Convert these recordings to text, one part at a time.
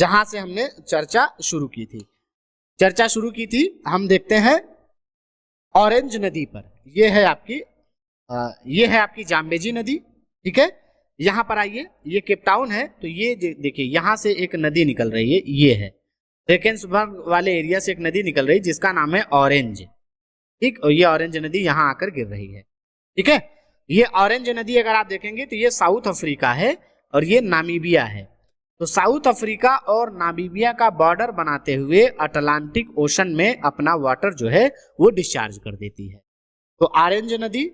जहां से हमने चर्चा शुरू की थी। हम देखते हैं ऑरेंज नदी पर। यह है आपकी जाम्बेजी नदी। ठीक है, यहां पर आइए, ये केप टाउन है, तो ये देखिए यहां से एक नदी निकल रही है, ये है ड्रेकेंसबर्ग वाले एरिया से एक नदी निकल रही है जिसका नाम है ऑरेंज। ठीक, और ये ऑरेंज नदी यहां आकर गिर रही है। ठीक है, ये ऑरेंज नदी अगर आप देखेंगे तो ये साउथ अफ्रीका है और ये नामीबिया है। तो साउथ अफ्रीका और नामीबिया का बॉर्डर बनाते हुए अटलांटिक ओशन में अपना वाटर जो है वो डिस्चार्ज कर देती है। तो ऑरेंज नदी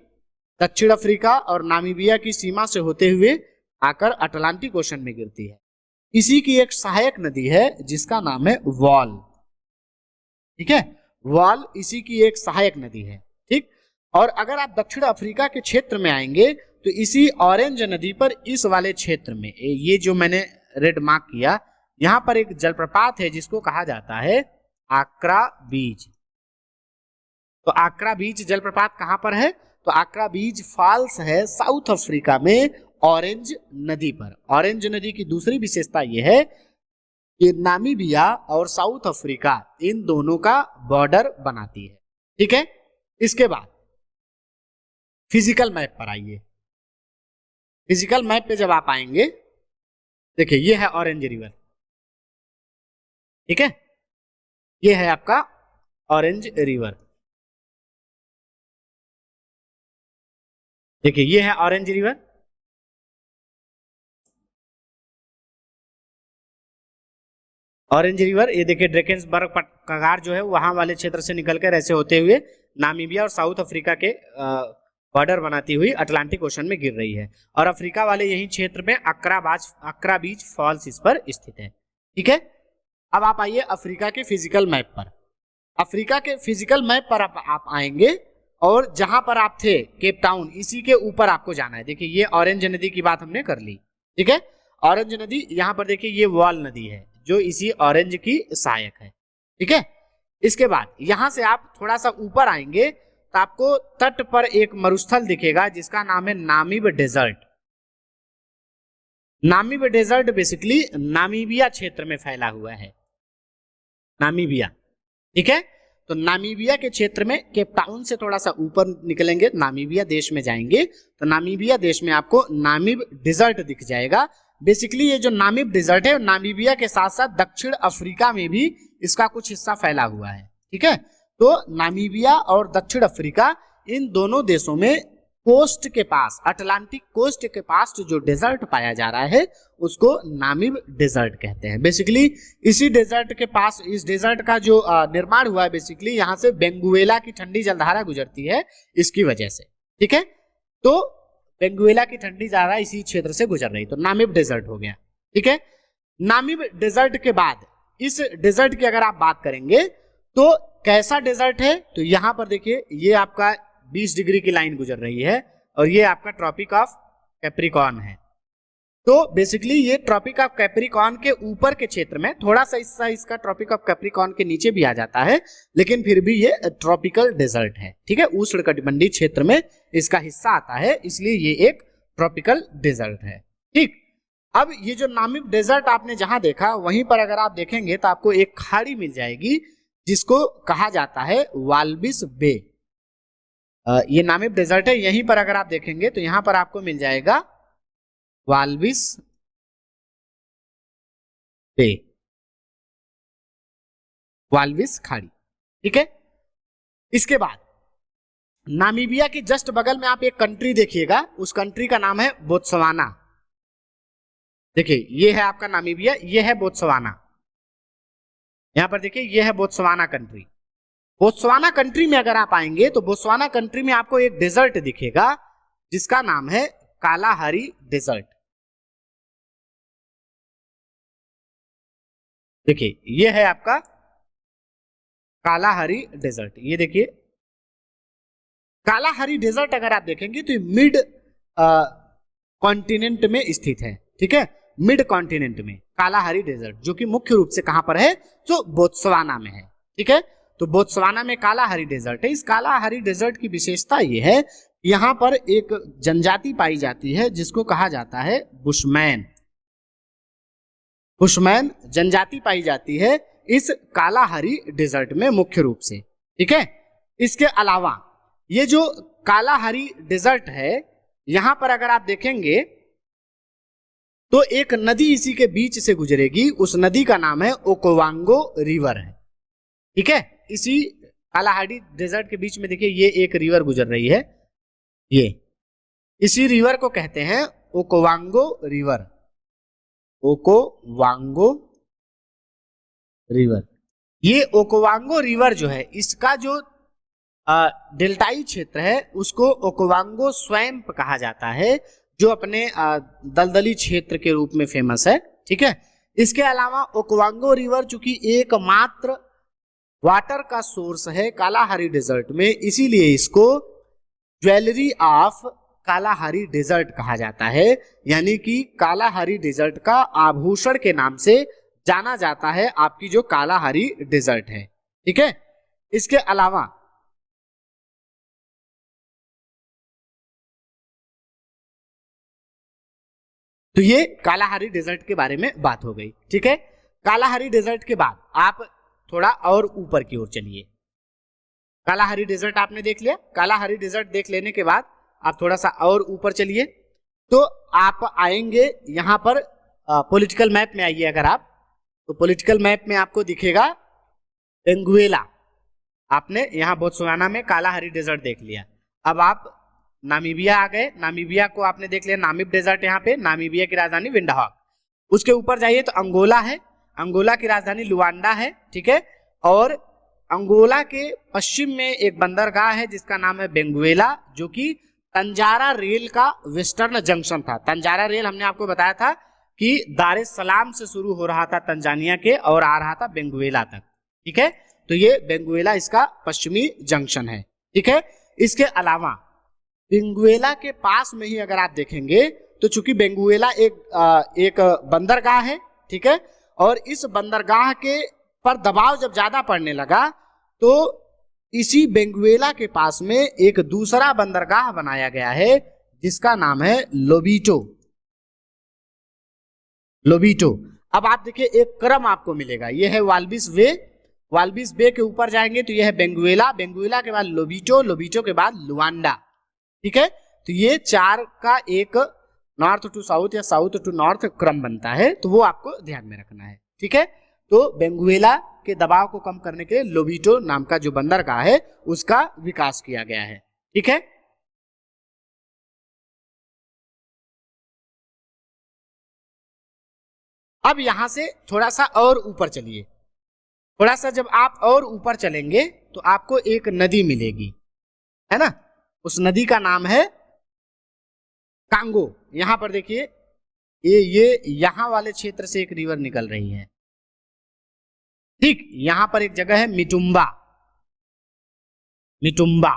दक्षिण अफ्रीका और नामीबिया की सीमा से होते हुए आकर अटलांटिक ओशन में गिरती है। इसी की एक सहायक नदी है जिसका नाम है वॉल। ठीक है, वॉल इसी की एक सहायक नदी है। ठीक, और अगर आप दक्षिण अफ्रीका के क्षेत्र में आएंगे तो इसी ऑरेंज नदी पर इस वाले क्षेत्र में, ये जो मैंने रेड मार्क किया, यहां पर एक जलप्रपात है जिसको कहा जाता है आक्रा बीच। तो आक्रा बीच जलप्रपात कहां पर है? तो आक्रा बीच फॉल्स है साउथ अफ्रीका में ऑरेंज नदी पर। ऑरेंज नदी की दूसरी विशेषता यह है कि नामीबिया और साउथ अफ्रीका इन दोनों का बॉर्डर बनाती है। ठीक है, इसके बाद फिजिकल मैप पर आइए। फिजिकल मैप पे जब आप आएंगे, देखिए ये है ऑरेंज रिवर। ठीक है, ये है आपका ऑरेंज रिवर। देखिए ये है ऑरेंज रिवर। ऑरेंज रिवर, ये देखिए ड्रेकेंसबर्ग कगार जो है वहां वाले क्षेत्र से निकलकर ऐसे होते हुए नामीबिया और साउथ अफ्रीका के बॉर्डर बनाती हुई अटलांटिक ओशन में गिर रही है। और अफ्रीका वाले यही क्षेत्र में अक्रा बीच फॉल्स इस पर स्थित है। ठीक है, अब आप आइए अफ्रीका के फिजिकल मैप पर। अफ्रीका के फिजिकल मैप पर आप आएंगे और जहां पर आप थे केप टाउन, इसी के ऊपर आपको जाना है। देखिए ये ऑरेंज नदी की बात हमने कर ली। ठीक है, ऑरेंज नदी यहां पर देखिए ये वॉल नदी है जो इसी ऑरेंज की सहायक है। ठीक है, इसके बाद यहां से आप थोड़ा सा ऊपर आएंगे तो आपको तट पर एक मरुस्थल दिखेगा जिसका नाम है Namib desert. Namib desert basically Namibia क्षेत्र में फैला हुआ है, नामीबिया। ठीक है, तो नामीबिया के क्षेत्र में केप टाउन से थोड़ा सा ऊपर निकलेंगे, नामीबिया देश में जाएंगे तो नामीबिया देश में आपको नामीब डेजर्ट दिख जाएगा। बेसिकली ये जो नामीब डेजर्ट है नामीबिया के साथ साथ दक्षिण अफ्रीका में भी इसका कुछ हिस्सा फैला हुआ है। ठीक है, तो नामीबिया और दक्षिण अफ्रीका इन दोनों देशों में कोस्ट के पास, अटलांटिक कोस्ट के पास जो डेजर्ट पाया जा रहा है उसको नामीब डेजर्ट कहते हैं। बेसिकली इसी डेजर्ट के पास, इस डेजर्ट का जो निर्माण हुआ है, बेसिकली यहाँ से बेंगुएला की ठंडी जलधारा गुजरती है इसकी वजह से। ठीक है, तो बेंगुएला की ठंडी जलधारा इसी क्षेत्र से गुजर रही, तो नामीब डेजर्ट हो गया। ठीक है, नामीब डेजर्ट के बाद इस डेजर्ट की अगर आप बात करेंगे तो कैसा डेजर्ट है, तो यहां पर देखिए ये आपका 20 डिग्री की लाइन गुजर रही है और ये आपका ट्रॉपिक ऑफ कैप्रिकॉर्न है। तो बेसिकली ये ट्रॉपिक ऑफ कैप्रिकॉर्न के ऊपर के क्षेत्र में, थोड़ा सा हिस्सा इसका ट्रॉपिक ऑफ कैप्रिकॉर्न के नीचे भी आ जाता है, लेकिन फिर भी ये ट्रॉपिकल डेजर्ट है। ठीक है, उष्णकटिबंधीय क्षेत्र में इसका हिस्सा आता है, इसलिए ये एक ट्रॉपिकल डेजर्ट है। ठीक, अब ये जो नामीब डेजर्ट आपने जहां देखा वहीं पर अगर आप देखेंगे तो आपको एक खाड़ी मिल जाएगी जिसको कहा जाता है वाल्विस बे। ये नामीब डेजर्ट है, यहीं पर अगर आप देखेंगे तो यहां पर आपको मिल जाएगा वाल्विस बे, वाल्विस खाड़ी। ठीक है, इसके बाद नामीबिया के जस्ट बगल में आप एक कंट्री देखिएगा, उस कंट्री का नाम है बोत्सवाना। देखिए ये है आपका नामीबिया, ये है बोत्सवाना। यहां पर देखिए ये है बोत्सवाना कंट्री। बोत्सवाना कंट्री में अगर आप आएंगे तो बोत्सवाना कंट्री में आपको एक डेजर्ट दिखेगा जिसका नाम है कालाहारी डेजर्ट। देखिए ये है आपका कालाहारी डेजर्ट। ये देखिए कालाहारी डेजर्ट अगर आप देखेंगे तो मिड कॉन्टिनेंट में स्थित है। ठीक है, मिड कॉन्टिनेंट में कालाहारी डेजर्ट, जो कि मुख्य रूप से कहां पर है, तो बोत्सवाना में है। ठीक है, तो बोत्सवाना में कालाहारी डेजर्ट है। इस कालाहारी डेजर्ट की विशेषता यह है, यहां पर एक जनजाति पाई जाती है जिसको कहा जाता है बुशमैन। बुशमैन जनजाति पाई जाती है इस कालाहारी डेजर्ट में मुख्य रूप से। ठीक है, इसके अलावा ये जो कालाहारी डेजर्ट है, यहां पर अगर आप देखेंगे तो एक नदी इसी के बीच से गुजरेगी, उस नदी का नाम है ओकोवांगो रिवर है। ठीक है, इसी कालाहारी डेजर्ट के बीच में देखिए ये एक रिवर गुजर रही है, ये इसी रिवर को कहते हैं ओकोवांगो रिवर, ओकोवांगो रिवर। ये ओकोवांगो रिवर जो है, इसका जो डेल्टाई क्षेत्र है उसको ओकोवांगो स्वैम्प कहा जाता है, जो अपने दलदली क्षेत्र के रूप में फेमस है। ठीक है, इसके अलावा ओकोवांगो रिवर चूंकि एकमात्र वाटर का सोर्स है कालाहारी डेजर्ट में, इसीलिए इसको ज्वेलरी ऑफ कालाहारी डेजर्ट कहा जाता है, यानी कि कालाहारी डेजर्ट का आभूषण के नाम से जाना जाता है आपकी जो कालाहारी डेजर्ट है। ठीक है, इसके अलावा तो ये कालाहारी डेजर्ट के बारे में बात हो गई। ठीक है, कालाहारी डेजर्ट के बाद आप थोड़ा और ऊपर की ओर चलिए। कालाहारी डेजर्ट आपने देख लिया, कालाहारी डेजर्ट देख लेने के बाद आप थोड़ा सा और ऊपर चलिए, तो आप आएंगे यहां पर पॉलिटिकल मैप में आइए अगर आप, तो पॉलिटिकल मैप में आपको दिखेगा बेंगुएला। आपने यहां बोत्सवाना में कालाहारी डेजर्ट देख लिया। अब आप नामीबिया आ गए, नामीबिया को आपने देख लिया, नामिब डेजर्ट यहाँ पे, नामीबिया की राजधानी विंडहॉक। उसके ऊपर जाइए तो अंगोला है, अंगोला की राजधानी लुआंडा है। ठीक है, और अंगोला के पश्चिम में एक बंदरगाह है जिसका नाम है बेंगुएला, जो कि तंजारा रेल का वेस्टर्न जंक्शन था। तंजारा रेल हमने आपको बताया था कि दार एस सलाम से शुरू हो रहा था तंजानिया के और आ रहा था बेंगुएला तक। ठीक है, तो ये बेंगुएला इसका पश्चिमी जंक्शन है। ठीक है, इसके अलावा बेंगुएला के पास में ही अगर आप देखेंगे तो चूंकि बेंगुएला एक बंदरगाह है, ठीक है, और इस बंदरगाह के पर दबाव जब ज्यादा पड़ने लगा तो इसी बेंगुएला के पास में एक दूसरा बंदरगाह बनाया गया है जिसका नाम है लोबिटो। लोबिटो। अब आप देखिए एक क्रम आपको मिलेगा, यह है वाल्बिस वे, वाल्बिस बे के ऊपर जाएंगे तो यह है बेंगुएला, बेंगुएला के बाद लोबिटो, लोबिटो के बाद लुआंडा। ठीक है, तो ये चार का एक नॉर्थ टू साउथ या साउथ टू नॉर्थ क्रम बनता है, तो वो आपको ध्यान में रखना है। ठीक है, तो बेंगुएला के दबाव को कम करने के लिए लोबिटो नाम का जो बंदरगाह है उसका विकास किया गया है। ठीक है, अब यहां से थोड़ा सा और ऊपर चलिए, थोड़ा सा जब आप और ऊपर चलेंगे तो आपको एक नदी मिलेगी, है ना, उस नदी का नाम है कांगो। यहां पर देखिए ये यहां वाले क्षेत्र से एक रिवर निकल रही है। ठीक, यहां पर एक जगह है मिटुम्बा, मिटुम्बा,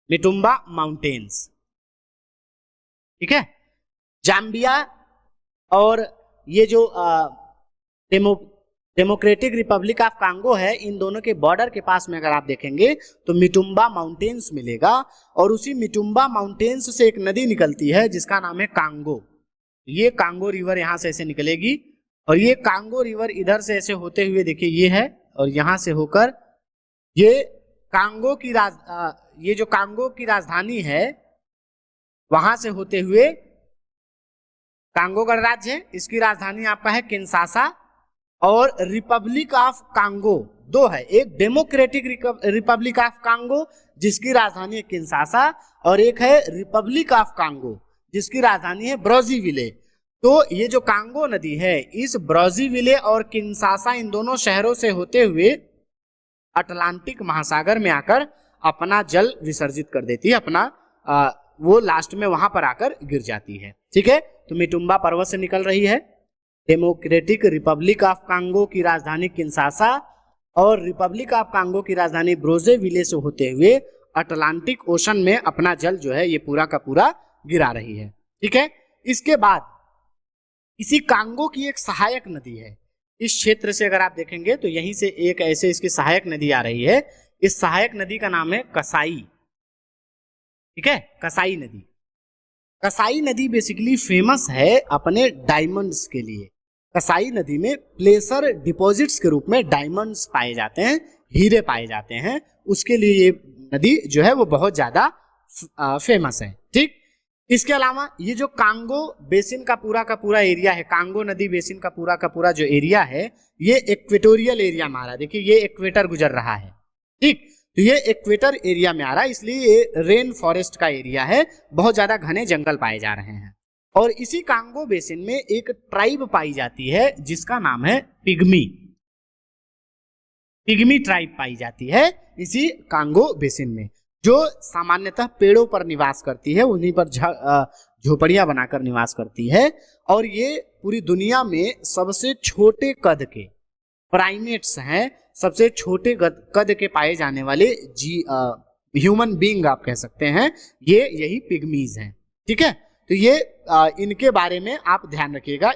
मिटुम्बा माउंटेन्स। ठीक है, जाम्बिया और ये जो डेमोक्रेटिक रिपब्लिक ऑफ कांगो है, इन दोनों के बॉर्डर के पास में अगर आप देखेंगे तो मिटुम्बा माउंटेन्स मिलेगा, और उसी मिटुम्बा माउंटेन्स से एक नदी निकलती है जिसका नाम है कांगो। ये कांगो रिवर यहां से ऐसे निकलेगी, और ये कांगो रिवर इधर से ऐसे होते हुए देखिए ये है, और यहां से होकर ये कांगो की ये जो कांगो की राजधानी है वहां से होते हुए कांगो गणराज्य है, इसकी राजधानी आपका है किंशासा, और रिपब्लिक ऑफ कांगो दो है, एक डेमोक्रेटिक रिपब्लिक ऑफ कांगो जिसकी राजधानी है किंशासा, और एक है रिपब्लिक ऑफ कांगो जिसकी राजधानी है ब्राज़ीविले। तो ये जो कांगो नदी है इस ब्राज़ीविले और किंशासा इन दोनों शहरों से होते हुए अटलांटिक महासागर में आकर अपना जल विसर्जित कर देती है, अपना वो लास्ट में वहां पर आकर गिर जाती है। ठीक है, तो मिटुम्बा पर्वत से निकल रही है, डेमोक्रेटिक रिपब्लिक ऑफ कांगो की राजधानी किंशासा और रिपब्लिक ऑफ कांगो की राजधानी ब्राज़ीविले से होते हुए अटलांटिक ओशन में अपना जल जो है ये पूरा का पूरा गिरा रही है। ठीक है, इसके बाद इसी कांगो की एक सहायक नदी है, इस क्षेत्र से अगर आप देखेंगे तो यहीं से एक ऐसे इसकी सहायक नदी आ रही है, इस सहायक नदी का नाम है कसाई। ठीक है, कसाई नदी। कसाई नदी बेसिकली फेमस है अपने डायमंड्स के लिए। कसाई नदी में प्लेसर डिपॉजिट्स के रूप में डायमंड्स पाए जाते हैं, हीरे पाए जाते हैं, उसके लिए ये नदी जो है वो बहुत ज्यादा फेमस है। ठीक, इसके अलावा ये जो कांगो बेसिन का पूरा एरिया है, कांगो नदी बेसिन का पूरा जो एरिया है, ये इक्वेटोरियल एरिया में आ रहा है। देखिए ये इक्वेटर गुजर रहा है। ठीक, तो ये इक्वेटर एरिया में आ रहा है, इसलिए ये रेन फॉरेस्ट का एरिया है, बहुत ज्यादा घने जंगल पाए जा रहे हैं। और इसी कांगो बेसिन में एक ट्राइब पाई जाती है जिसका नाम है पिग्मी। पिग्मी ट्राइब पाई जाती है इसी कांगो बेसिन में, जो सामान्यतः पेड़ों पर निवास करती है, उन्हीं पर झोपड़ियां बनाकर निवास करती है। और ये पूरी दुनिया में सबसे छोटे कद के प्राइमेट्स हैं, सबसे छोटे कद के पाए जाने वाले ह्यूमन बीइंग आप कह सकते हैं, ये यही पिग्मीज हैं। ठीक है, तो ये इनके बारे में आप ध्यान रखिएगा,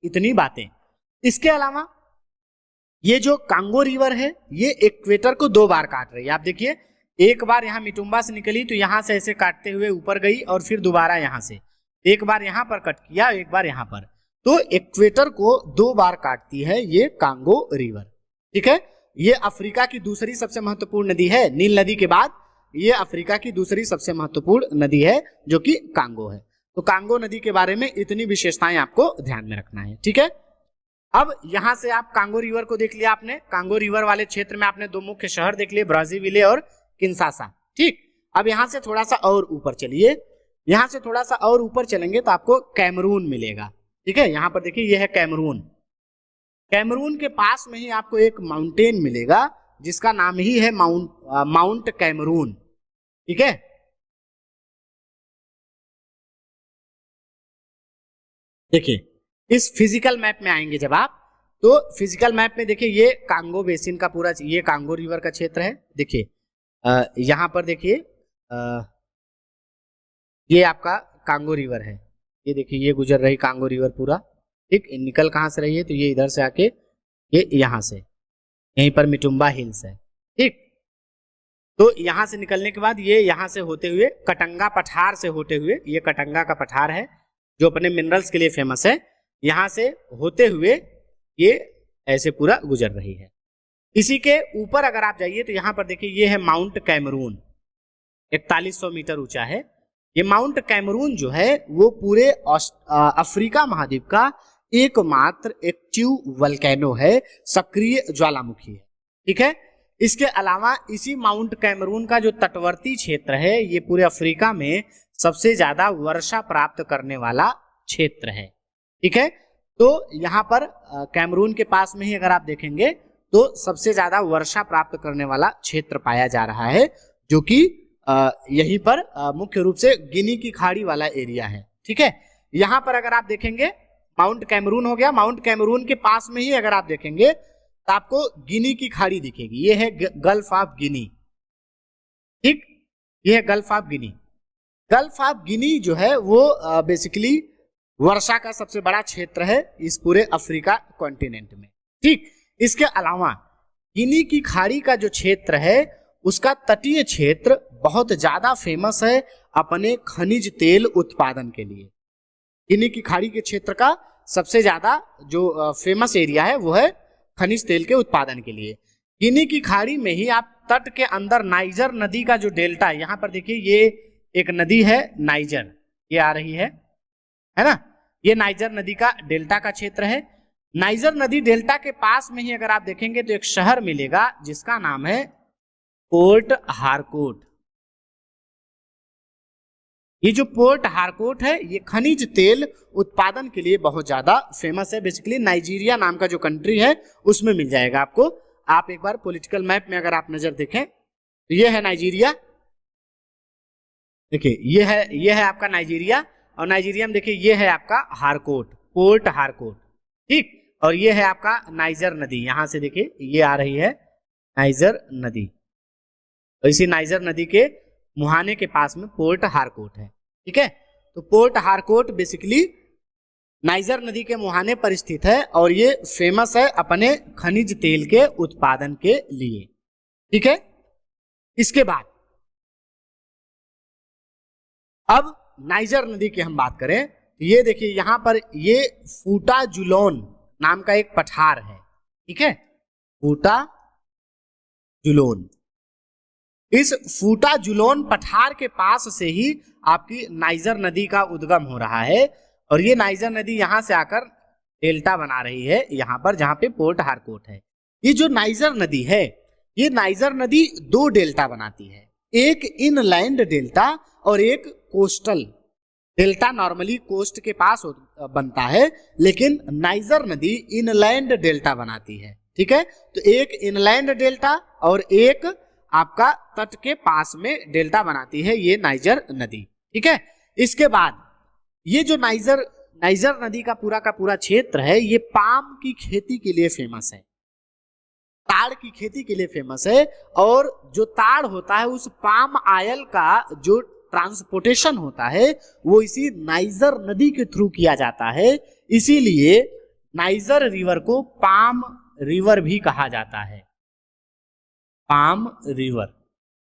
इतनी बातें। इसके अलावा ये जो कांगो रिवर है, ये इक्वेटर को 2 बार काट रही है। आप देखिए, एक बार यहाँ मिटुम्बा से निकली तो यहाँ से ऐसे काटते हुए ऊपर गई, और फिर दोबारा यहाँ से एक बार यहाँ पर कट किया, एक बार यहाँ पर, तो इक्वेटर को 2 बार काटती है ये कांगो रिवर। ठीक है, ये अफ्रीका की दूसरी सबसे महत्वपूर्ण नदी है, नील नदी के बाद ये अफ्रीका की दूसरी सबसे महत्वपूर्ण नदी है, जो कि कांगो है। तो कांगो नदी के बारे में इतनी विशेषताएं आपको ध्यान में रखना है। ठीक है, अब यहां से आप कांगो रिवर को देख लिया आपने, कांगो रिवर वाले क्षेत्र में आपने 2 मुख्य शहर देख लिए, ब्राजीविले और किंशासा। ठीक, अब यहां से थोड़ा सा और ऊपर चलिए, यहां से थोड़ा सा और ऊपर चलेंगे तो आपको कैमरून मिलेगा। ठीक है, यहां पर देखिए ये है कैमरून। कैमरून के पास में ही आपको एक माउंटेन मिलेगा जिसका नाम ही है माउंट कैमरून। ठीक है, देखिए इस फिजिकल मैप में आएंगे जब आप, तो फिजिकल मैप में देखिए ये कांगो बेसिन का पूरा, ये कांगो रिवर का क्षेत्र है। देखिए यहां पर देखिए ये आपका कांगो रिवर है, ये देखिए ये गुजर रही कांगो रिवर पूरा। ठीक, निकल कहां से रही है, तो ये इधर से आके ये यहां से, यहीं पर मिटुम्बा हिल्स है। ठीक, तो यहां से निकलने के बाद ये यहां से होते हुए कटंगा पठार से होते हुए, ये कटंगा का पठार है जो अपने मिनरल्स के लिए फेमस है, यहां से होते हुए ये ऐसे पूरा गुजर रही है। इसी के ऊपर अगर आप जाइए तो यहां पर देखिए ये है माउंट कैमरून, 4100 मीटर ऊंचा है। ये माउंट कैमरून जो है वो पूरे अफ्रीका महाद्वीप का एकमात्र एक्टिव वल्केनो है, सक्रिय ज्वालामुखी है। ठीक है, इसके अलावा इसी माउंट कैमरून का जो तटवर्ती क्षेत्र है, ये पूरे अफ्रीका में सबसे ज्यादा वर्षा प्राप्त करने वाला क्षेत्र है। ठीक है, तो यहाँ पर कैमरून के पास में ही अगर आप देखेंगे तो सबसे ज्यादा वर्षा प्राप्त करने वाला क्षेत्र पाया जा रहा है, जो कि यहीं पर मुख्य रूप से गिनी की खाड़ी वाला एरिया है। ठीक है, यहाँ पर अगर आप देखेंगे माउंट कैमरून हो गया, माउंट कैमरून के पास में ही अगर आप देखेंगे तो आपको गिनी की खाड़ी दिखेगी, ये है गल्फ ऑफ गिनी। ठीक, ये है gulf of Guinea. Gulf of Guinea जो है वो बेसिकली वर्षा का सबसे बड़ा क्षेत्र है इस पूरे अफ्रीका कॉन्टिनेंट में। ठीक, इसके अलावा गिनी की खाड़ी का जो क्षेत्र है उसका तटीय क्षेत्र बहुत ज्यादा फेमस है अपने खनिज तेल उत्पादन के लिए। गिनी की खाड़ी के क्षेत्र का सबसे ज्यादा जो फेमस एरिया है वो है खनिज तेल के उत्पादन के लिए। गिनी की खाड़ी में ही आप तट के अंदर नाइजर नदी का जो डेल्टा है, यहां पर देखिए ये एक नदी है नाइजर, ये आ रही है ना, ये नाइजर नदी का डेल्टा का क्षेत्र है। नाइजर नदी डेल्टा के पास में ही अगर आप देखेंगे तो एक शहर मिलेगा जिसका नाम है पोर्ट हारकोट। ये जो पोर्ट हारकोट है ये खनिज तेल उत्पादन के लिए बहुत ज्यादा फेमस है। बेसिकली नाइजीरिया नाम का जो कंट्री है उसमें मिल जाएगा आपको। आप एक बार पॉलिटिकल मैप में अगर आप नजर देखें तो ये है नाइजीरिया, देखिए ये है आपका नाइजीरिया, और नाइजीरिया में देखिए ये है आपका हारकोट, पोर्ट हारकोट। ठीक, और ये है आपका नाइजर नदी, यहां से देखिए ये आ रही है नाइजर नदी, और इसी नाइजर नदी के मुहाने के पास में पोर्ट हारकोट है। ठीक है, तो पोर्ट हारकोट बेसिकली नाइजर नदी के मुहाने पर स्थित है और ये फेमस है अपने खनिज तेल के उत्पादन के लिए। ठीक है, इसके बाद अब नाइजर नदी की हम बात करें तो ये देखिए यहां पर ये फूटा जुलोन नाम का एक पठार है, ठीक है, फूटा जुलोन। इस फूटा जुलोन पठार के पास से ही आपकी नाइजर नदी का उद्गम हो रहा है और ये नाइजर नदी यहां से आकर डेल्टा बना रही है यहां पर, जहां पे पोर्ट हारकोट है। ये जो नाइजर नदी है, ये नाइजर नदी दो डेल्टा बनाती है, एक इनलैंड डेल्टा और एक कोस्टल डेल्टा। नॉर्मली कोस्ट के पास बनता है, लेकिन नाइजर नदी इनलैंड डेल्टा बनाती है, ठीक है। तो एक इनलैंड डेल्टा और एक आपका तट के पास में डेल्टा बनाती है ये नाइजर नदी, ठीक है। इसके बाद ये जो नाइजर नदी का पूरा क्षेत्र है, ये पाम की खेती के लिए फेमस है, ताड़ की खेती के लिए फेमस है। और जो ताड़ होता है, उस पाम आयल का जो ट्रांसपोर्टेशन होता है वो इसी नाइजर नदी के थ्रू किया जाता है। इसीलिए नाइजर रिवर को पाम रिवर भी कहा जाता है, पाम रिवर,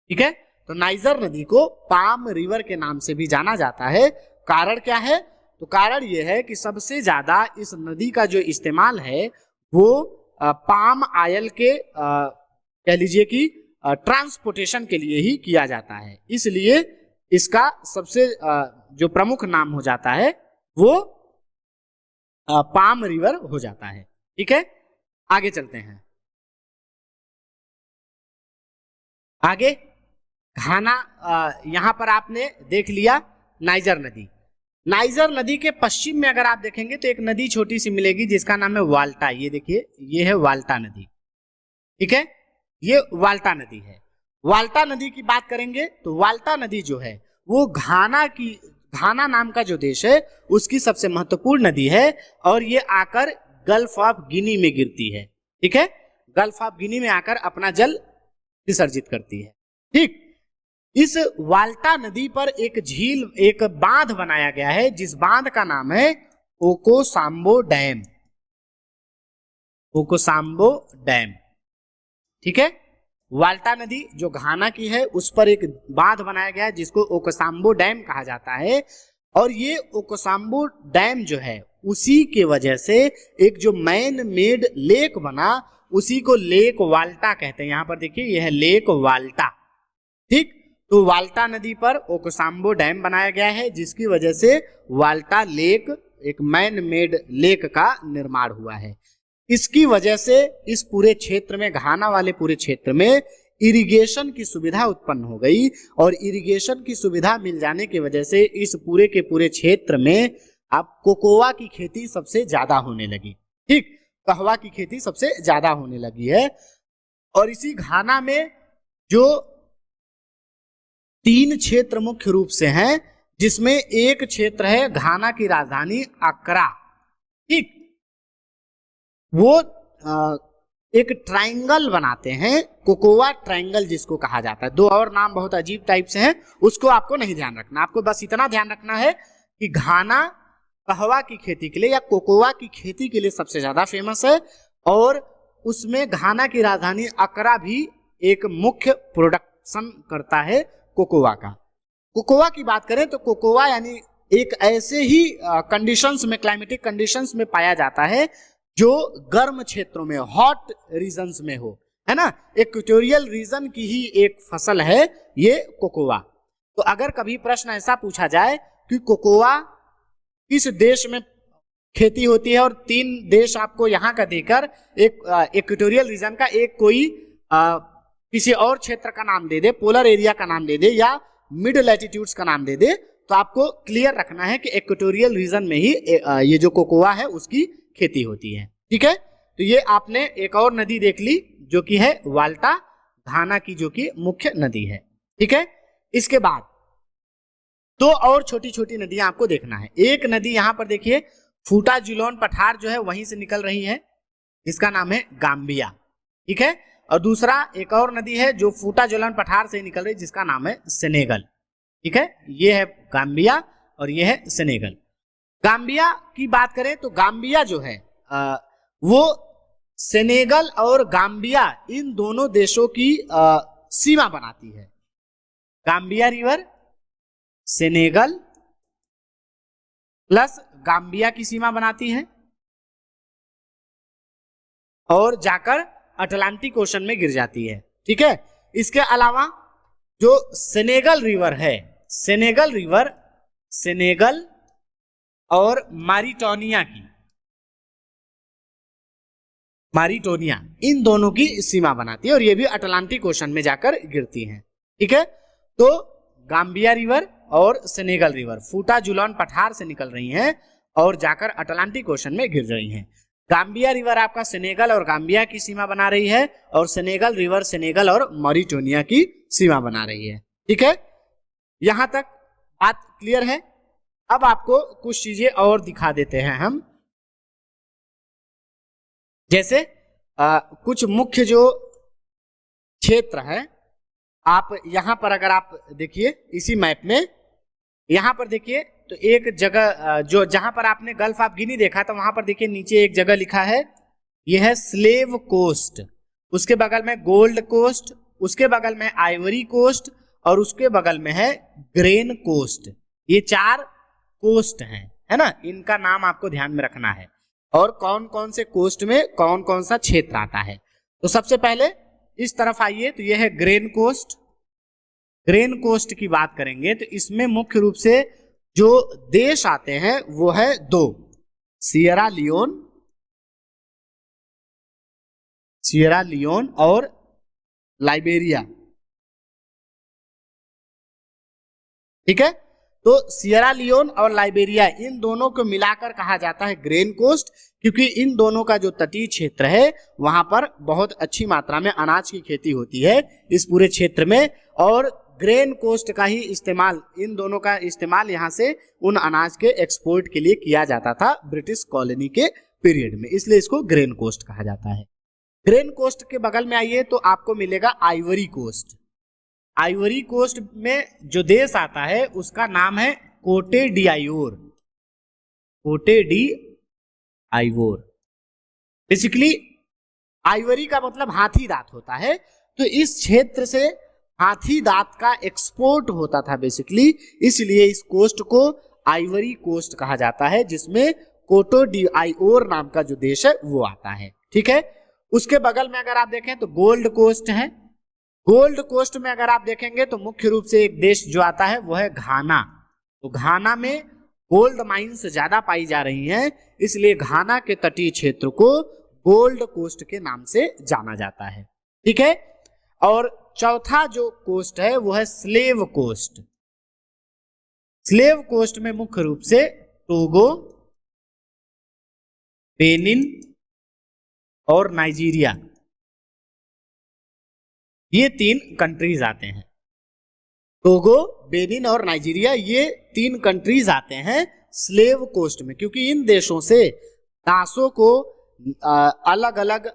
ठीक है। तो नाइजर नदी को पाम रिवर के नाम से भी जाना जाता है। कारण क्या है? तो कारण यह है कि सबसे ज्यादा इस नदी का जो इस्तेमाल है वो पाम आयल के कह लीजिए कि ट्रांसपोर्टेशन के लिए ही किया जाता है। इसलिए इसका सबसे जो प्रमुख नाम हो जाता है वो पाम रिवर हो जाता है, ठीक है। आगे चलते हैं। आगे घाना, यहां पर आपने देख लिया नाइजर नदी। नाइजर नदी के पश्चिम में अगर आप देखेंगे तो एक नदी छोटी सी मिलेगी जिसका नाम है वाल्टा। ये देखिए, ये है वाल्टा नदी, ठीक है, ये वाल्टा नदी है। वाल्टा नदी की बात करेंगे तो वाल्टा नदी जो है वो घाना नाम का जो देश है उसकी सबसे महत्वपूर्ण नदी है और ये आकर गल्फ ऑफ गिनी में गिरती है, ठीक है, गल्फ ऑफ गिनी में आकर अपना जल विसर्जित करती है, ठीक। इस वाल्टा नदी पर एक झील, एक बांध बनाया गया है जिस बांध का नाम है ओकोसाम्बो डैम, ओकोसाम्बो डैम, ठीक है। वाल्टा नदी जो घाना की है उस पर एक बांध बनाया गया है जिसको ओकोसाम्बो डैम कहा जाता है। और ये ओकोसाम्बो डैम जो है उसी के वजह से एक जो मैन मेड लेक बना उसी को लेक वाल्टा कहते हैं। यहां पर देखिए, यह है लेक वाल्टा, ठीक। तो वाल्टा नदी पर ओकोसाम्बो डैम बनाया गया है जिसकी वजह से वाल्टा लेक, एक मैन मेड लेक का निर्माण हुआ है। इसकी वजह से इस पूरे क्षेत्र में, घाना वाले पूरे क्षेत्र में इरिगेशन की सुविधा उत्पन्न हो गई और इरिगेशन की सुविधा मिल जाने की वजह से इस पूरे के पूरे क्षेत्र में अब कोकोआ की खेती सबसे ज्यादा होने लगी, ठीक, कहवा की खेती सबसे ज्यादा होने लगी है। और इसी घाना में जो 3 क्षेत्र मुख्य रूप से हैं, जिसमें एक क्षेत्र है घाना की राजधानी अक्रा, ठीक, वो एक ट्रायंगल बनाते हैं, कोकोआ ट्रायंगल जिसको कहा जाता है। 2 और नाम बहुत अजीब टाइप से हैं, उसको आपको नहीं ध्यान रखना, आपको बस इतना ध्यान रखना है कि घाना कहवा की खेती के लिए या कोकोआ की खेती के लिए सबसे ज्यादा फेमस है और उसमें घाना की राजधानी अक्रा भी एक मुख्य प्रोडक्शन करता है कोकोआ का। कोकोआ की बात करें तो कोकोआ यानी एक ऐसे ही कंडीशंस में, क्लाइमेटिक कंडीशंस में पाया जाता है जो गर्म क्षेत्रों में, हॉट रीजन्स में हो, है ना। इक्वेटोरियल रीजन की ही एक फसल है ये कोकोआ। तो अगर कभी प्रश्न ऐसा पूछा जाए कि कोकोआ किस देश में खेती होती है और 3 देश आपको यहाँ का देकर एक इक्वेटोरियल रीजन का एक कोई किसी और क्षेत्र का नाम दे दे, पोलर एरिया का नाम दे दे या मिड लैटिट्यूड्स का नाम दे दे, तो आपको क्लियर रखना है कि इक्वेटोरियल रीजन में ही ये जो कोकोआ है उसकी खेती होती है, ठीक है। तो ये आपने एक और नदी देख ली जो कि है वाल्टा, घाना की जो कि मुख्य नदी है, ठीक है। इसके बाद 2 और छोटी छोटी नदियां आपको देखना है। एक नदी यहां पर देखिए, फूटा जुलोन पठार जो है वहीं से निकल रही है, इसका नाम है गाम्बिया, ठीक है। और दूसरा एक और नदी है जो फूटा जुलोन पठार से निकल रही है जिसका नाम है सेनेगल, ठीक है। ये है गाम्बिया और ये है सेनेगल। गाम्बिया की बात करें तो गाम्बिया जो है वो सेनेगल और गाम्बिया इन दोनों देशों की सीमा बनाती है। Gambia river Senegal plus Gambia की सीमा बनाती है और जाकर अटलांटिक ओशन में गिर जाती है। ठीक है, इसके अलावा जो सेनेगल रिवर है, सेनेगल और मारिटोनिया इन दोनों की सीमा बनाती है और ये भी अटलांटिक ओशन में जाकर गिरती हैं। ठीक है, तो गाम्बिया रिवर और सेनेगल रिवर फूटा जुलॉन पठार से निकल रही हैं और जाकर अटलांटिक ओशन में गिर रही हैं। गाम्बिया रिवर आपका सेनेगल और गाम्बिया की सीमा बना रही है और सेनेगल रिवर सेनेगल और मॉरिटोनिया की सीमा बना रही है। ठीक है, यहां तक बात क्लियर है। अब आपको कुछ चीजें और दिखा देते हैं हम, जैसे कुछ मुख्य जो क्षेत्र है, आप यहां पर अगर आप देखिए इसी मैप में, यहां पर देखिए तो एक जगह जो जहां पर आपने गल्फ ऑफ गिनी देखा था वहां पर देखिए नीचे एक जगह लिखा है, यह है स्लेव कोस्ट, उसके बगल में गोल्ड कोस्ट, उसके बगल में आइवरी कोस्ट और उसके बगल में है ग्रेन कोस्ट। ये 4 कोस्ट हैं, है ना, इनका नाम आपको ध्यान में रखना है और कौन कौन से कोस्ट में कौन कौन सा क्षेत्र आता है। तो सबसे पहले इस तरफ आइए, तो यह है ग्रेन कोस्ट। ग्रेन कोस्ट की बात करेंगे तो इसमें मुख्य रूप से जो देश आते हैं वो है 2, सियरा लियोन और लाइबेरिया। ठीक है, तो सियरा लियोन और लाइबेरिया इन दोनों को मिलाकर कहा जाता है ग्रेन कोस्ट, क्योंकि इन दोनों का जो तटीय क्षेत्र है वहां पर बहुत अच्छी मात्रा में अनाज की खेती होती है इस पूरे क्षेत्र में, और ग्रेन कोस्ट का ही इस्तेमाल, इन दोनों का इस्तेमाल यहां से उन अनाज के एक्सपोर्ट के लिए किया जाता था ब्रिटिश कॉलोनी के पीरियड में, इसलिए इसको ग्रेन कोस्ट कहा जाता है। ग्रेन कोस्ट के बगल में आइए तो आपको मिलेगा आइवरी कोस्ट। आइवरी कोस्ट में जो देश आता है उसका नाम है कोटे डी आइवोर। बेसिकली आइवरी का मतलब हाथी दांत होता है, तो इस क्षेत्र से हाथी दांत का एक्सपोर्ट होता था बेसिकली, इसलिए इस कोस्ट को आइवरी कोस्ट कहा जाता है, जिसमें कोटो डी आइवोर नाम का जो देश है वो आता है। ठीक है, उसके बगल में अगर आप देखें तो गोल्ड कोस्ट है। गोल्ड कोस्ट में अगर आप देखेंगे तो मुख्य रूप से एक देश जो आता है वो है घाना। तो घाना में गोल्ड माइंस ज्यादा पाई जा रही हैं, इसलिए घाना के तटीय क्षेत्र को गोल्ड कोस्ट के नाम से जाना जाता है। ठीक है, और चौथा जो कोस्ट है वो है स्लेव कोस्ट। स्लेव कोस्ट में मुख्य रूप से टोगो, बेनिन और नाइजीरिया, ये 3 कंट्रीज आते हैं। टोगो, बेनिन और नाइजीरिया, ये 3 कंट्रीज आते हैं स्लेव कोस्ट में, क्योंकि इन देशों से दासों को अलग अलग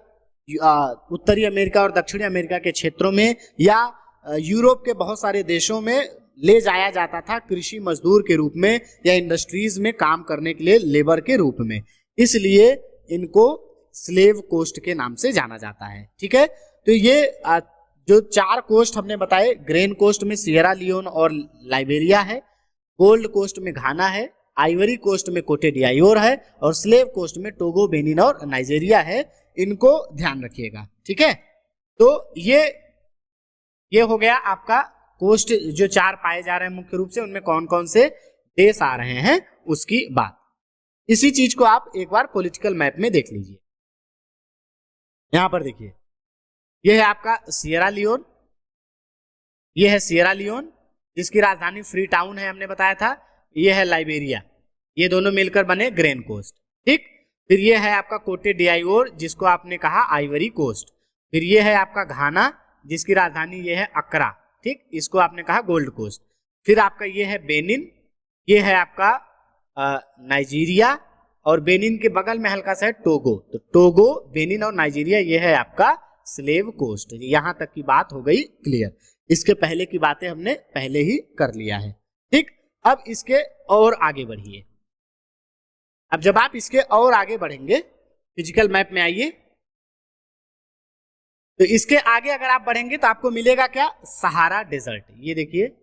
उत्तरी अमेरिका और दक्षिणी अमेरिका के क्षेत्रों में या यूरोप के बहुत सारे देशों में ले जाया जाता था कृषि मजदूर के रूप में या इंडस्ट्रीज में काम करने के लिए लेबर के रूप में, इसलिए इनको स्लेव कोस्ट के नाम से जाना जाता है। ठीक है, तो ये जो 4 कोस्ट हमने बताए, ग्रेन कोस्ट में सियरा लियोन और लाइबेरिया है, गोल्ड कोस्ट में घाना है, आइवरी कोस्ट में कोटे डी आइवोर है और स्लेव कोस्ट में टोगो, बेनिन और नाइजीरिया है, इनको ध्यान रखिएगा। ठीक है, तो ये हो गया आपका कोस्ट जो 4 पाए जा रहे हैं मुख्य रूप से, उनमें कौन कौन से देश आ रहे हैं उसकी बात। इसी चीज को आप एक बार पॉलिटिकल मैप में देख लीजिए। यहां पर देखिए, यह है आपका सियरा लियोन, यह है सियरा लियोन जिसकी राजधानी फ्री टाउन है, हमने बताया था। यह है लाइबेरिया, ये दोनों मिलकर बने ग्रेन कोस्ट। ठीक, फिर यह है आपका कोटे डी आइवोर जिसको आपने कहा आइवरी कोस्ट। फिर यह है आपका घाना जिसकी राजधानी यह है अक्रा, ठीक, इसको आपने कहा गोल्ड कोस्ट। फिर आपका यह है बेनिन, यह है आपका नाइजीरिया और बेनिन के बगल में हल्का सा है टोगो। तो टोगो, बेनिन और नाइजीरिया यह है आपका स्लेव कोस्ट। यहां तक की बात हो गई क्लियर। इसके पहले की बातें हमने पहले ही कर लिया है। ठीक, अब इसके और आगे बढ़िए। अब जब आप इसके और आगे बढ़ेंगे, फिजिकल मैप में आइए, तो इसके आगे अगर आप बढ़ेंगे तो आपको मिलेगा क्या, सहारा डेजर्ट। ये देखिए,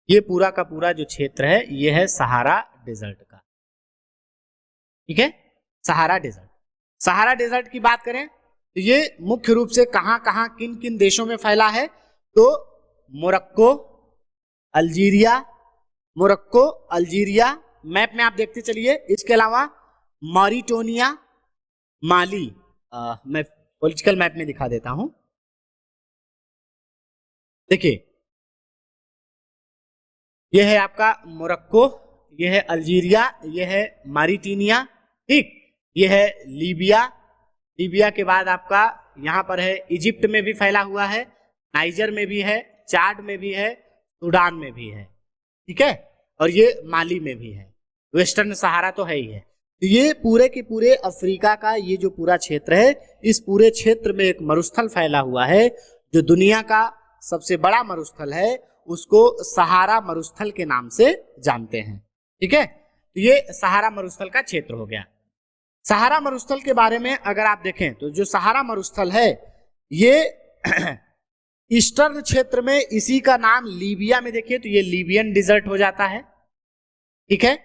ये पूरा का पूरा जो क्षेत्र है ये है सहारा डेजर्ट का। ठीक है, सहारा डेजर्ट। सहारा डेजर्ट की बात करें तो ये मुख्य रूप से कहां कहां किन किन देशों में फैला है, तो मोरक्को, अल्जीरिया मैप में आप देखते चलिए। इसके अलावा मॉरिटोनिया, माली, मैं पॉलिटिकल मैप में दिखा देता हूं। देखिए यह है आपका मोरक्को, यह है अल्जीरिया, यह है मॉरिटानिया, ठीक, यह है लीबिया। लीबिया के बाद आपका यहां पर है इजिप्ट में भी फैला हुआ है, नाइजर में भी है, चाड में भी है, सूडान में भी है, ठीक है, और ये माली में भी है। वेस्टर्न सहारा तो है ही है। तो ये पूरे के पूरे अफ्रीका का ये जो पूरा क्षेत्र है, इस पूरे क्षेत्र में एक मरुस्थल फैला हुआ है जो दुनिया का सबसे बड़ा मरुस्थल है, उसको सहारा मरुस्थल के नाम से जानते हैं, ठीक है। तो ये सहारा मरुस्थल का क्षेत्र हो गया। सहारा मरुस्थल के बारे में अगर आप देखें तो जो सहारा मरुस्थल है ये ईस्टर्न क्षेत्र में, इसी का नाम लीबिया में देखिए तो ये लीबियन डिजर्ट हो जाता है, ठीक है।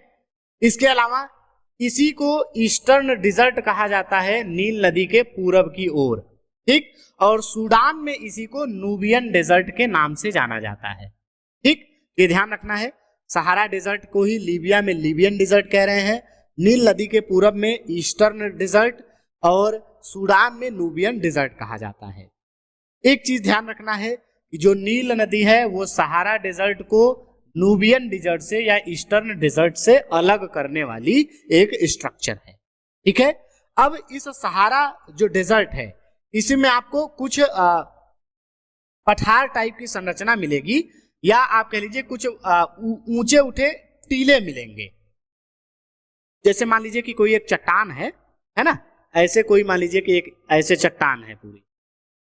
इसके अलावा इसी को ईस्टर्न डिजर्ट कहा जाता है नील नदी के पूरब की ओर, ठीक, और सूडान में इसी को नूबियन डेजर्ट के नाम से जाना जाता है, ठीक। ये ध्यान रखना है, सहारा डेजर्ट को ही लीबिया में लीबियन डिजर्ट कह रहे हैं, नील नदी के पूरब में ईस्टर्न डिजर्ट और सूडान में नूबियन डिजर्ट कहा जाता है। एक चीज ध्यान रखना है कि जो नील नदी है वो सहारा डेजर्ट को नूबियन डिजर्ट से या ईस्टर्न डिजर्ट से अलग करने वाली एक स्ट्रक्चर है, ठीक है। अब इस सहारा जो डेजर्ट है इसमें आपको कुछ पठार टाइप की संरचना मिलेगी, या आप कह लीजिए कुछ ऊंचे उठे टीले मिलेंगे। जैसे मान लीजिए कि कोई एक चट्टान है ना, ऐसे कोई मान लीजिए कि एक ऐसे चट्टान है पूरी,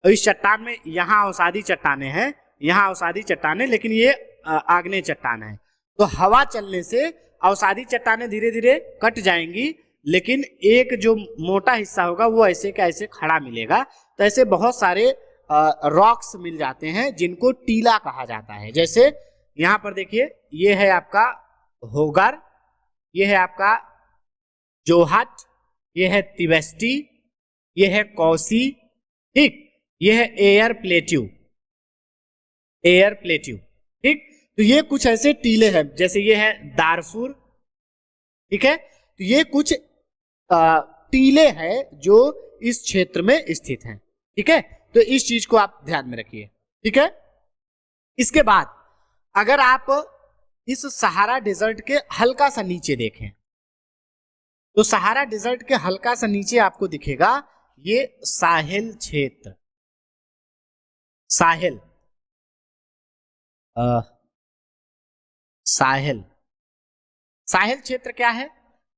और इस चट्टान में यहाँ अवसादी चट्टाने हैं, यहाँ अवसादी चट्टाने, लेकिन ये आग्नेय चट्टान है। तो हवा चलने से अवसादी चट्टाने धीरे धीरे कट जाएंगी, लेकिन एक जो मोटा हिस्सा होगा वो ऐसे का ऐसे खड़ा मिलेगा। तो ऐसे बहुत सारे रॉक्स मिल जाते हैं जिनको टीला कहा जाता है। जैसे यहाँ पर देखिए ये है आपका होगर, ये है आपका जोहट, ये है तिवेस्टी, ये है कौसी, ठीक, ये है एयर प्लेट्यू, ठीक। तो ये कुछ ऐसे टीले हैं, जैसे ये है दारफुर, ठीक है। तो ये कुछ टीले हैं जो इस क्षेत्र में स्थित हैं, ठीक है। तो इस चीज को आप ध्यान में रखिए, ठीक है। इसके बाद अगर आप इस सहारा डेजर्ट के हल्का सा नीचे देखें तो सहारा डेजर्ट के हल्का सा नीचे आपको दिखेगा ये साहेल क्षेत्र, साहेल क्षेत्र क्या है?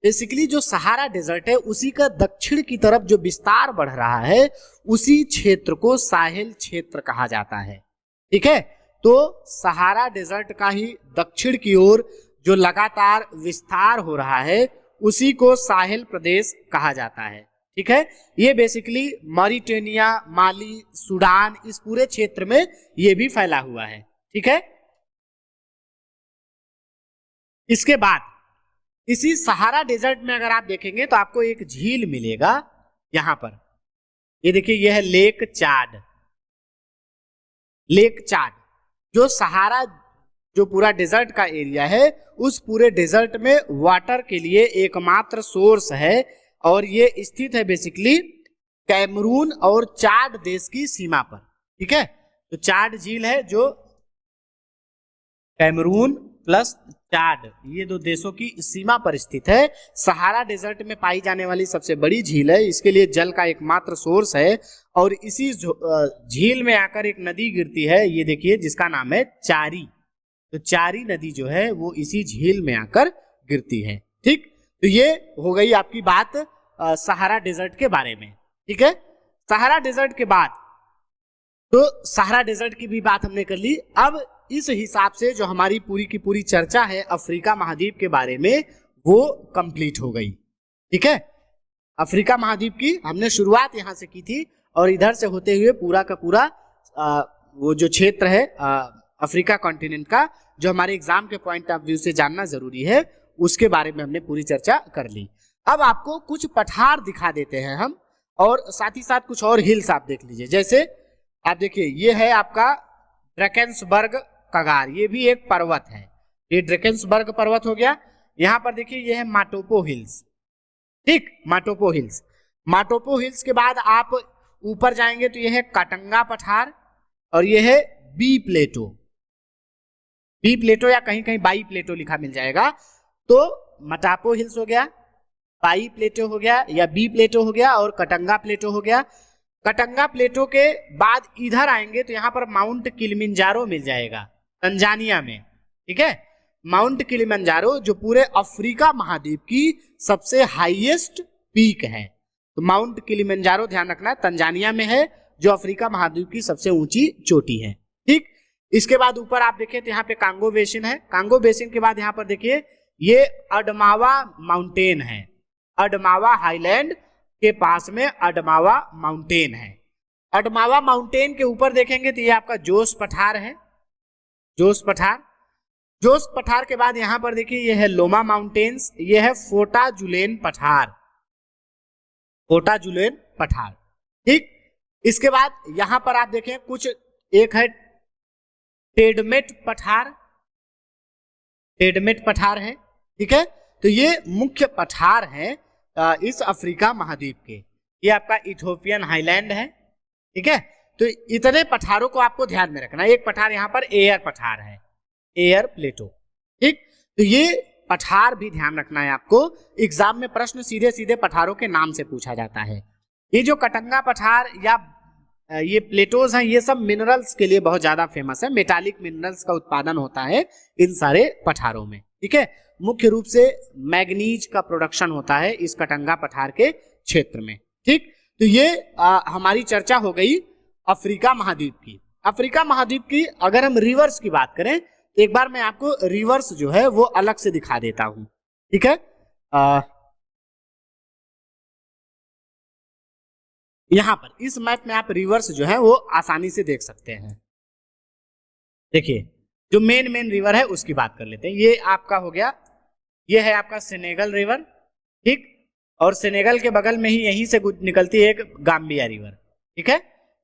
बेसिकली जो सहारा डेजर्ट है उसी का दक्षिण की तरफ जो विस्तार बढ़ रहा है उसी क्षेत्र को साहेल क्षेत्र कहा जाता है, ठीक है। तो सहारा डेजर्ट का ही दक्षिण की ओर जो लगातार विस्तार हो रहा है उसी को साहेल प्रदेश कहा जाता है, ठीक है। ये बेसिकली मॉरिटानिया, माली, सूडान, इस पूरे क्षेत्र में ये भी फैला हुआ है, ठीक है। इसके बाद इसी सहारा डेजर्ट में अगर आप देखेंगे तो आपको एक झील मिलेगा यहां पर, ये देखिए ये है लेक चाड। जो सहारा जो पूरा डेजर्ट का एरिया है उस पूरे डेजर्ट में वाटर के लिए एकमात्र सोर्स है, और ये स्थित है बेसिकली कैमरून और चाड देश की सीमा पर, ठीक है। तो चाड झील है जो कैमरून प्लस चाड, ये दो देशों की सीमा पर स्थित है। सहारा डेजर्ट में पाई जाने वाली सबसे बड़ी झील है, इसके लिए जल का एकमात्र सोर्स है, और इसी झील में आकर एक नदी गिरती है, ये देखिए जिसका नाम है चारी। तो चारी नदी जो है वो इसी झील में आकर गिरती है, ठीक। तो ये हो गई आपकी बात सहारा डेजर्ट के बारे में, ठीक है। सहारा डेजर्ट के बाद तो सहारा डेजर्ट की भी बात हमने कर ली। अब इस हिसाब से जो हमारी पूरी की पूरी चर्चा है अफ्रीका महाद्वीप के बारे में वो कंप्लीट हो गई, ठीक है। अफ्रीका महाद्वीप की हमने शुरुआत यहां से की थी, और इधर से होते हुए पूरा का पूरा वो जो क्षेत्र है अफ्रीका कॉन्टिनेंट का, जो हमारे एग्जाम के पॉइंट ऑफ व्यू से जानना जरूरी है, उसके बारे में हमने पूरी चर्चा कर ली। अब आपको कुछ पठार दिखा देते हैं हम, और साथ ही साथ कुछ और हिल्स आप देख लीजिए। जैसे आप देखिए, ये है आपका ड्रैकेंसबर्ग कगार, ये भी एक पर्वत है, ये ड्रैकेंसबर्ग पर्वत हो गया। यहां पर देखिए ये है माटोपो हिल्स, ठीक, माटोपो हिल्स। माटोपो हिल्स के बाद आप ऊपर जाएंगे तो ये है काटंगा पठार, और ये है बी प्लेटो, बी प्लेटो या कहीं कहीं बाई प्लेटो लिखा मिल जाएगा। तो मटापो हिल्स हो गया, बाई प्लेटो हो गया या बी प्लेटो हो गया, और कटंगा प्लेटो हो गया। कटंगा प्लेटो के बाद इधर आएंगे तो यहाँ पर माउंट किलिमंजारो मिल जाएगा तंजानिया में, ठीक है। माउंट किलिमंजारो जो पूरे अफ्रीका महाद्वीप की सबसे हाईएस्ट पीक है, तो माउंट किलिमंजारो ध्यान रखना है, तंजानिया में है, जो अफ्रीका महाद्वीप की सबसे ऊंची चोटी है, ठीक। इसके बाद ऊपर आप देखें तो यहाँ पे कांगो बेसिन है। कांगो बेसिन के बाद यहाँ पर देखिए ये अडमावा माउंटेन है, अडमावा हाईलैंड के पास में अडमावा माउंटेन है। अडमावा माउंटेन के ऊपर देखेंगे तो ये आपका जोस पठार है, जोस पठार। जोस पठार के बाद यहां पर देखिए ये है लोमा माउंटेन्स, ये है फोटा जुलेन पठार, फोटा जुलेन पठार, ठीक। इसके बाद यहां पर आप देखें कुछ, एक है टेडमेट पठार, टेडमेट पठार है, ठीक है। तो ये मुख्य पठार है इस अफ्रीका महाद्वीप के। ये आपका इथोपियन हाईलैंड है, ठीक है। तो इतने पठारों को आपको ध्यान में रखना। एक पठार यहाँ पर एयर पठार है, एयर प्लेटो, ठीक। तो ये पठार भी ध्यान रखना है आपको, एग्जाम में प्रश्न सीधे सीधे पठारों के नाम से पूछा जाता है। ये जो कटंगा पठार या ये प्लेटोज हैं, ये सब मिनरल्स के लिए बहुत ज्यादा फेमस है, मेटालिक मिनरल्स का उत्पादन होता है इन सारे पठारों में, ठीक है। मुख्य रूप से मैग्नीज का प्रोडक्शन होता है इस कटंगा पठार के क्षेत्र में, ठीक। तो ये हमारी चर्चा हो गई अफ्रीका महाद्वीप की। अफ्रीका महाद्वीप की अगर हम रिवर्स की बात करें, एक बार मैं आपको रिवर्स जो है वो अलग से दिखा देता हूं, ठीक है। यहां पर इस मैप में आप रिवर्स जो है वो आसानी से देख सकते हैं। देखिए जो मेन रिवर है उसकी बात कर लेते हैं। ये आपका हो गया, ये है आपका सेनेगल रिवर, ठीक। और सेनेगल के बगल में ही यहीं से निकलती है एक गाम्बिया रिवर, ठीक है।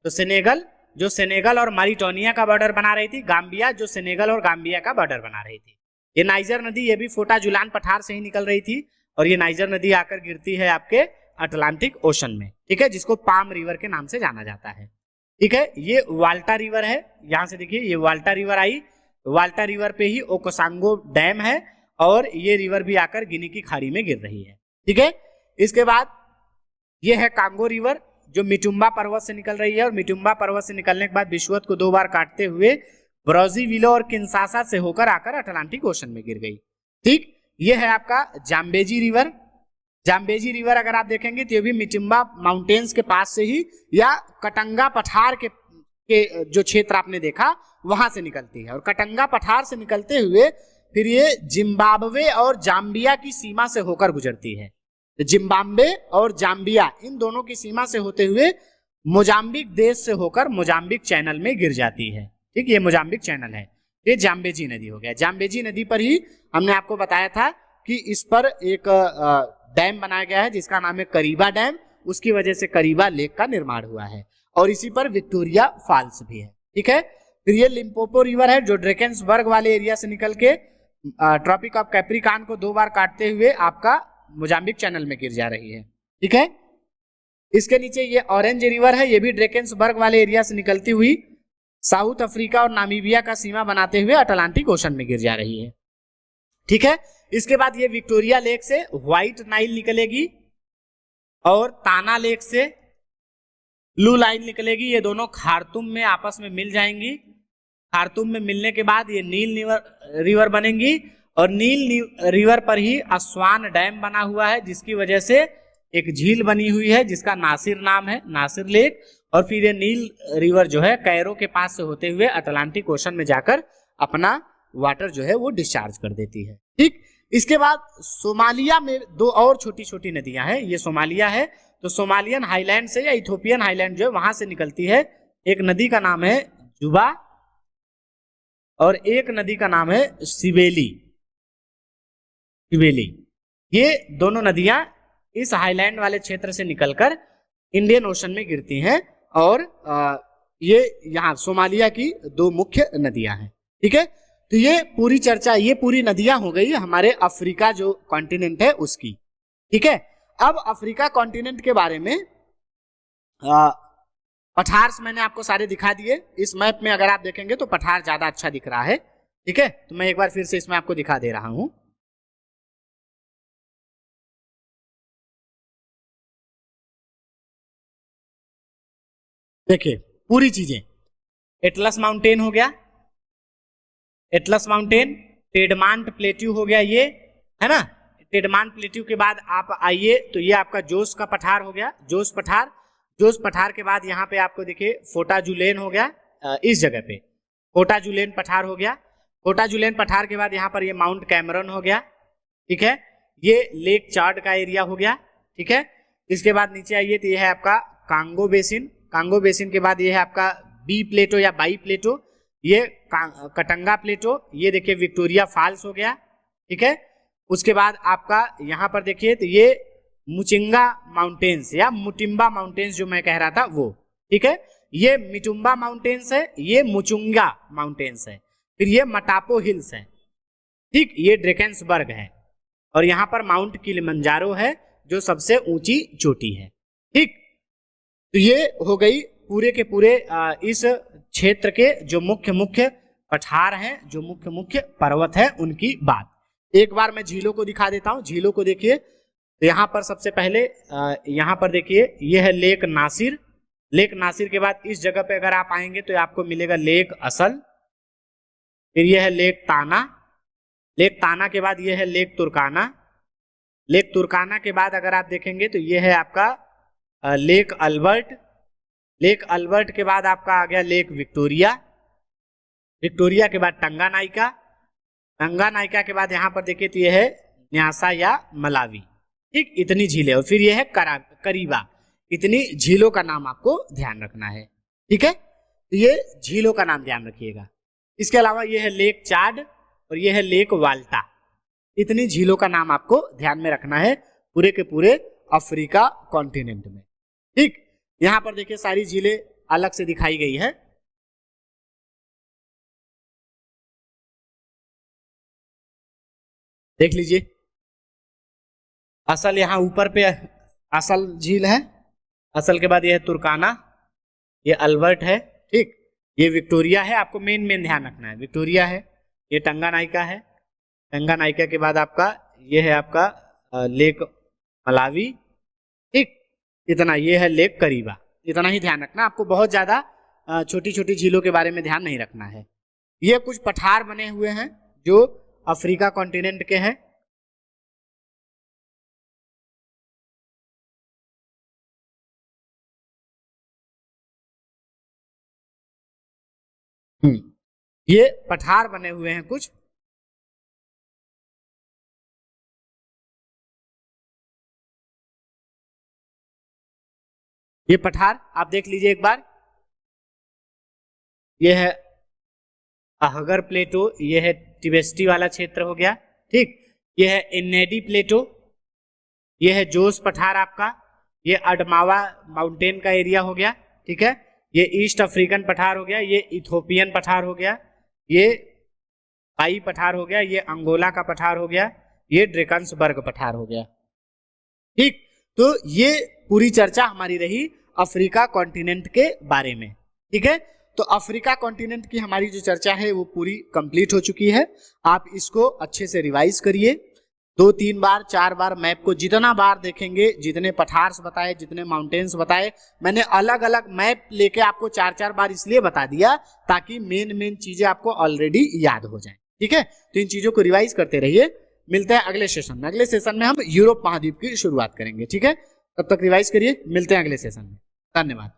तो सेनेगल जो सेनेगल और मारिटानिया का बॉर्डर बना रही थी, गाम्बिया जो सेनेगल और गाम्बिया का बॉर्डर बना रही थी। ये नाइजर नदी, ये भी फोटा जुलान पठार से ही निकल रही थी, और ये नाइजर नदी आकर गिरती है आपके अटलांटिक ओशन में, ठीक है, जिसको पाम रिवर के नाम से जाना जाता है, ठीक है। ये वाल्टा रिवर है, यहां से देखिए ये वाल्टा रिवर आई, वाल्टा रिवर पे ही ओकोसांगो डैम है, और ये रिवर भी आकर गिनी की खाड़ी में गिर रही है, ठीक है। इसके बाद ये है कांगो रिवर जो मिटुम्बा पर्वत से निकल रही है, और मिटुम्बा पर्वत से निकलने के बाद विश्वत को 2 बार काटते हुए ब्राजीविलो और किंसासा से होकर आकर अटलांटिक ओशन में गिर गई, ठीक। ये है आपका जाम्बेजी रिवर। जाम्बेजी रिवर अगर आप देखेंगे तो ये भी मिटुम्बा माउंटेन्स के पास से ही या कटंगा पठार के जो क्षेत्र आपने देखा वहां से निकलती है, और कटंगा पठार से निकलते हुए फिर ये जिम्बाब्वे और जाम्बिया की सीमा से होकर गुजरती है। जिम्बाब्वे और जाम्बिया इन दोनों की सीमा से होते हुए मोजाम्बिक देश से होकर मोजाम्बिक चैनल में गिर जाती है, ठीक। ये मोजाम्बिक चैनल है, ये जाम्बेजी नदी हो गया। जाम्बेजी नदी पर ही हमने आपको बताया था कि इस पर एक डैम बनाया गया है जिसका नाम है करीबा डैम, उसकी वजह से करीबा लेक का निर्माण हुआ है, और इसी पर विक्टोरिया फॉल्स भी है, ठीक है। फिर ये लिम्पोपो रिवर है जो ड्रैकेंसबर्ग वाले एरिया से निकल के ट्रॉपिक ऑफ कैप्रिकॉन को 2 बार काटते हुए आपका मोजाम्बिक चैनल में गिर जा रही है, ठीक है। इसके नीचे ये ऑरेंज रिवर है, ये भी ड्रैकेंसबर्ग वाले एरिया से निकलती हुई साउथ अफ्रीका और नामीबिया का सीमा बनाते हुए अटलांटिक ओशन में गिर जा रही है, ठीक है। इसके बाद ये विक्टोरिया लेक से व्हाइट नाइल निकलेगी, और ताना लेक से ब्लू लाइन निकलेगी, ये दोनों खार्तूम में आपस में मिल जाएंगी। खार्तूम में मिलने के बाद ये नील रिवर बनेंगी, और नील रिवर पर ही अस्वान डैम बना हुआ है, जिसकी वजह से एक झील बनी हुई है जिसका नासिर नाम है, नासिर लेक। और फिर ये नील रिवर जो है कैरो के पास से होते हुए अटलांटिक ओशन में जाकर अपना वाटर जो है वो डिस्चार्ज कर देती है, ठीक। इसके बाद सोमालिया में 2 और छोटी छोटी नदियां हैं। ये सोमालिया है, तो सोमालियन हाईलैंड से या इथोपियन हाईलैंड जो है वहां से निकलती है। एक नदी का नाम है जुबा, और एक नदी का नाम है सिबेली। ये दोनों नदियां इस हाईलैंड वाले क्षेत्र से निकलकर इंडियन ओशन में गिरती हैं और ये यहाँ सोमालिया की 2 मुख्य नदियां हैं। ठीक है, तो ये पूरी चर्चा, ये पूरी नदियां हो गई हमारे अफ्रीका जो कॉन्टिनेंट है उसकी। ठीक है, अब अफ्रीका कॉन्टिनेंट के बारे में पठार मैंने आपको सारे दिखा दिए। इस मैप में अगर आप देखेंगे तो पठार ज्यादा अच्छा दिख रहा है। ठीक है, तो मैं एक बार फिर से इसमें आपको दिखा दे रहा हूं। देखिए पूरी चीजें, एटलस माउंटेन हो गया, एटलस माउंटेन, टेडमांट प्लेट्यू हो गया, ये है ना। टेडमांट प्लेट्यू के बाद आप आइए तो ये आपका जोस का पठार हो गया, जोस पठार। जोस पठार के बाद यहाँ पे आपको देखिए फोटाजुलेन हो गया, इस जगह पे फोटाजुलेन पठार हो गया। फोटाजुलेन पठार के बाद यहाँ पर ये माउंट कैमरन हो गया। ठीक है, ये लेक चार्ड का एरिया हो गया। ठीक है, इसके बाद नीचे आइए तो ये है आपका कांगो बेसिन। कांगो बेसिन के बाद ये है आपका बी प्लेटो या बाई प्लेटो, ये कटंगा प्लेटो, ये देखिए विक्टोरिया फॉल्स हो गया। ठीक है, उसके बाद आपका यहाँ पर देखिए तो ये मुचिंगा माउंटेन्स या मुटिम्बा माउंटेन्स जो मैं कह रहा था वो। ठीक है, ये मिटुम्बा माउंटेन्स है, ये मुचुंगा माउंटेन्स है, फिर ये मटापो हिल्स है। ठीक, ये ड्रेकेंसबर्ग है और यहाँ पर माउंट किलिमंजारो है जो सबसे ऊंची चोटी है। ठीक, तो ये हो गई पूरे के पूरे इस क्षेत्र के जो मुख्य मुख्य पठार हैं, जो मुख्य मुख्य पर्वत है उनकी बात। एक बार मैं झीलों को दिखा देता हूँ। झीलों को देखिए तो यहाँ पर सबसे पहले यहाँ पर देखिए ये है लेक नासिर। लेक नासिर के बाद इस जगह पे अगर आप आएंगे तो आपको मिलेगा लेक असल, फिर ये है लेक ताना। लेक ताना के बाद ये है लेक तुर्काना। लेक तुर्काना के बाद अगर आप देखेंगे तो ये है आपका लेक अल्बर्ट। लेक अल्बर्ट के बाद आपका आ गया लेक विक्टोरिया। विक्टोरिया के बाद टंगानाइका। टंगानाइका के बाद यहाँ पर देखिए तो ये है न्यासा या मलावी। ठीक, इतनी झीलें, और फिर ये है करीबा। इतनी झीलों का नाम आपको ध्यान रखना है। ठीक है, तो ये झीलों का नाम ध्यान रखिएगा। इसके अलावा ये है लेक चाड और ये है लेक वाल्टा। इतनी झीलों का नाम आपको ध्यान में रखना है पूरे के पूरे अफ्रीका कॉन्टिनेंट में। ठीक, यहां पर देखिए सारी झीलें अलग से दिखाई गई है। देख लीजिए, असल यहाँ ऊपर पे असल झील है, असल के बाद ये है तुर्काना, ये अल्बर्ट है। ठीक, ये विक्टोरिया है, आपको मेन ध्यान रखना है, विक्टोरिया है। ये टंगानाइका है, टंगानाइका के बाद आपका ये है आपका लेक मलावी। ठीक, इतना, ये है लेक करीबा। इतना ही ध्यान रखना, आपको बहुत ज्यादा छोटी छोटी झीलों के बारे में ध्यान नहीं रखना है। ये कुछ पठार बने हुए हैं जो अफ्रीका कॉन्टिनेंट के हैं। ये पठार बने हुए हैं कुछ। ये पठार आप देख लीजिए एक बार। ये है अहगर प्लेटो, ये है टिबेस्टी वाला क्षेत्र हो गया। ठीक, ये है एनेडी प्लेटो, ये है जोस पठार आपका, ये अडमावा माउंटेन का एरिया हो गया। ठीक है, ये ईस्ट अफ्रीकन पठार हो गया, ये इथोपियन पठार हो गया, ये बाई पठार हो गया, ये अंगोला का पठार हो गया, ये ड्रेकन्सबर्ग पठार हो गया। ठीक, तो ये पूरी चर्चा हमारी रही अफ्रीका कॉन्टिनेंट के बारे में। ठीक है, तो अफ्रीका कॉन्टिनेंट की हमारी जो चर्चा है वो पूरी कंप्लीट हो चुकी है। आप इसको अच्छे से रिवाइज करिए, 2-3 बार 4 बार मैप को जितना बार देखेंगे, जितने पठार्स बताए, जितने माउंटेन्स बताए, मैंने अलग अलग मैप लेके आपको 4-4 बार इसलिए बता दिया ताकि मेन चीजें आपको ऑलरेडी याद हो जाए। ठीक है, तो इन चीजों को रिवाइज करते रहिए। मिलते हैं अगले सेशन में। अगले सेशन में हम यूरोप महाद्वीप की शुरुआत करेंगे। ठीक है, तब तक रिवाइज करिए, मिलते हैं अगले सेशन में। धन्यवाद।